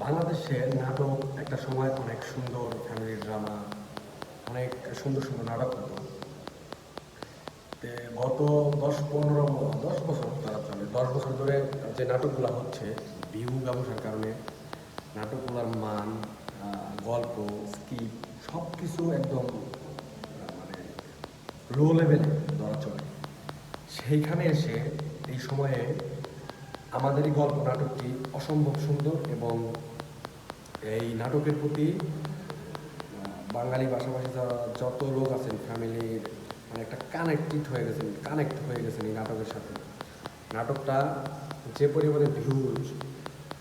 বাংলাদেশের নাটক একটা সময় অনেক সুন্দর ফ্যামিলি ড্রামা, অনেক সুন্দর সুন্দর নাটক হতো। তে গত 10-15 10 বছর তারা চলে, 10 বছর ধরে যে নাটকগুলো হচ্ছে ভিউ ব্যবসার কারণে নাটকগুলোর মান, গল্প, স্কিপ সব কিছু একদম মানে লো লেভেলে ধরা চলে। সেইখানে এসে এই সময়ে আমাদের এই গল্প নাটকটি অসম্ভব সুন্দর এবং এই নাটকের প্রতি বাঙালি ভাষাভাষী যারা যত লোক আছেন ফ্যামিলির মানে একটা কানেক্ট হয়ে গেছেন এই নাটকের সাথে। নাটকটা যে পরিমাণে ভিউজ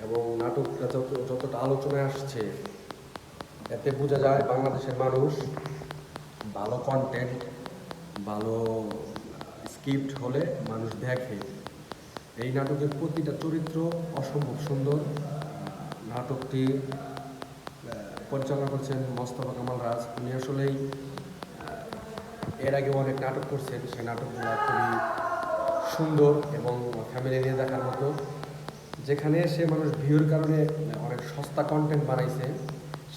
এবং নাটকটা যতটা আলোচনায় আসছে, এতে বোঝা যায় বাংলাদেশের মানুষ ভালো কন্টেন্ট, ভালো স্ক্রিপ্ট হলে মানুষ দেখে। এই নাটকের প্রতিটা চরিত্র অসম্ভব সুন্দর। নাটকটি পরিচালনা করছেন মোস্তফা কামাল রাজ। উনি আসলেই এর আগে অনেক নাটক করছেন, সেই নাটকগুলো খুবই সুন্দর এবং ফ্যামিলি নিয়ে দেখার মতো। যেখানে সে মানুষ ভিউর কারণে অনেক সস্তা কন্টেন্ট বানাইছে,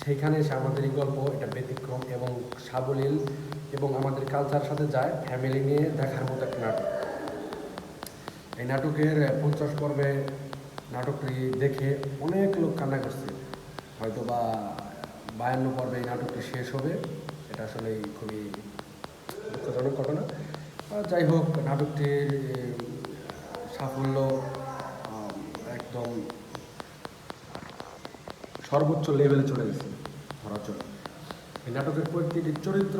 সেইখানে এসে আমাদের এই গল্প এটা ব্যতিক্রম এবং সাবলীল এবং আমাদের কালচার সাথে যায়, ফ্যামিলি নিয়ে দেখার মতো একটা নাটক। এই নাটকের 50 পর্বে নাটকটি দেখে অনেক লোক কান্না করছে। হয়তো বা 52 পর্বে এই নাটকটি শেষ হবে। এটা আসলে খুবই দুঃখজনক ঘটনা। যাই হোক, নাটকটির সাফল্য একদম সর্বোচ্চ লেভেলে চলে গেছে ধরা চলে। এই নাটকের প্রতিটি চরিত্র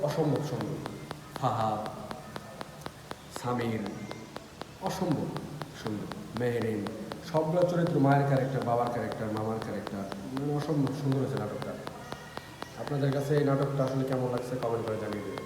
অসম্ভব সুন্দর। ফাহাদ, সামির অসম্ভব সুন্দর, মেহেরিন, সবগুলো চরিত্র, মায়ের ক্যারেক্টার, বাবার ক্যারেক্টার, মামার ক্যারেক্টার, মানে অসম্ভব সুন্দর হয়েছে নাটকটা। আপনাদের কাছে এই নাটকটা আসলে কেমন লাগছে কমেন্ট করে জানিয়ে দেবেন।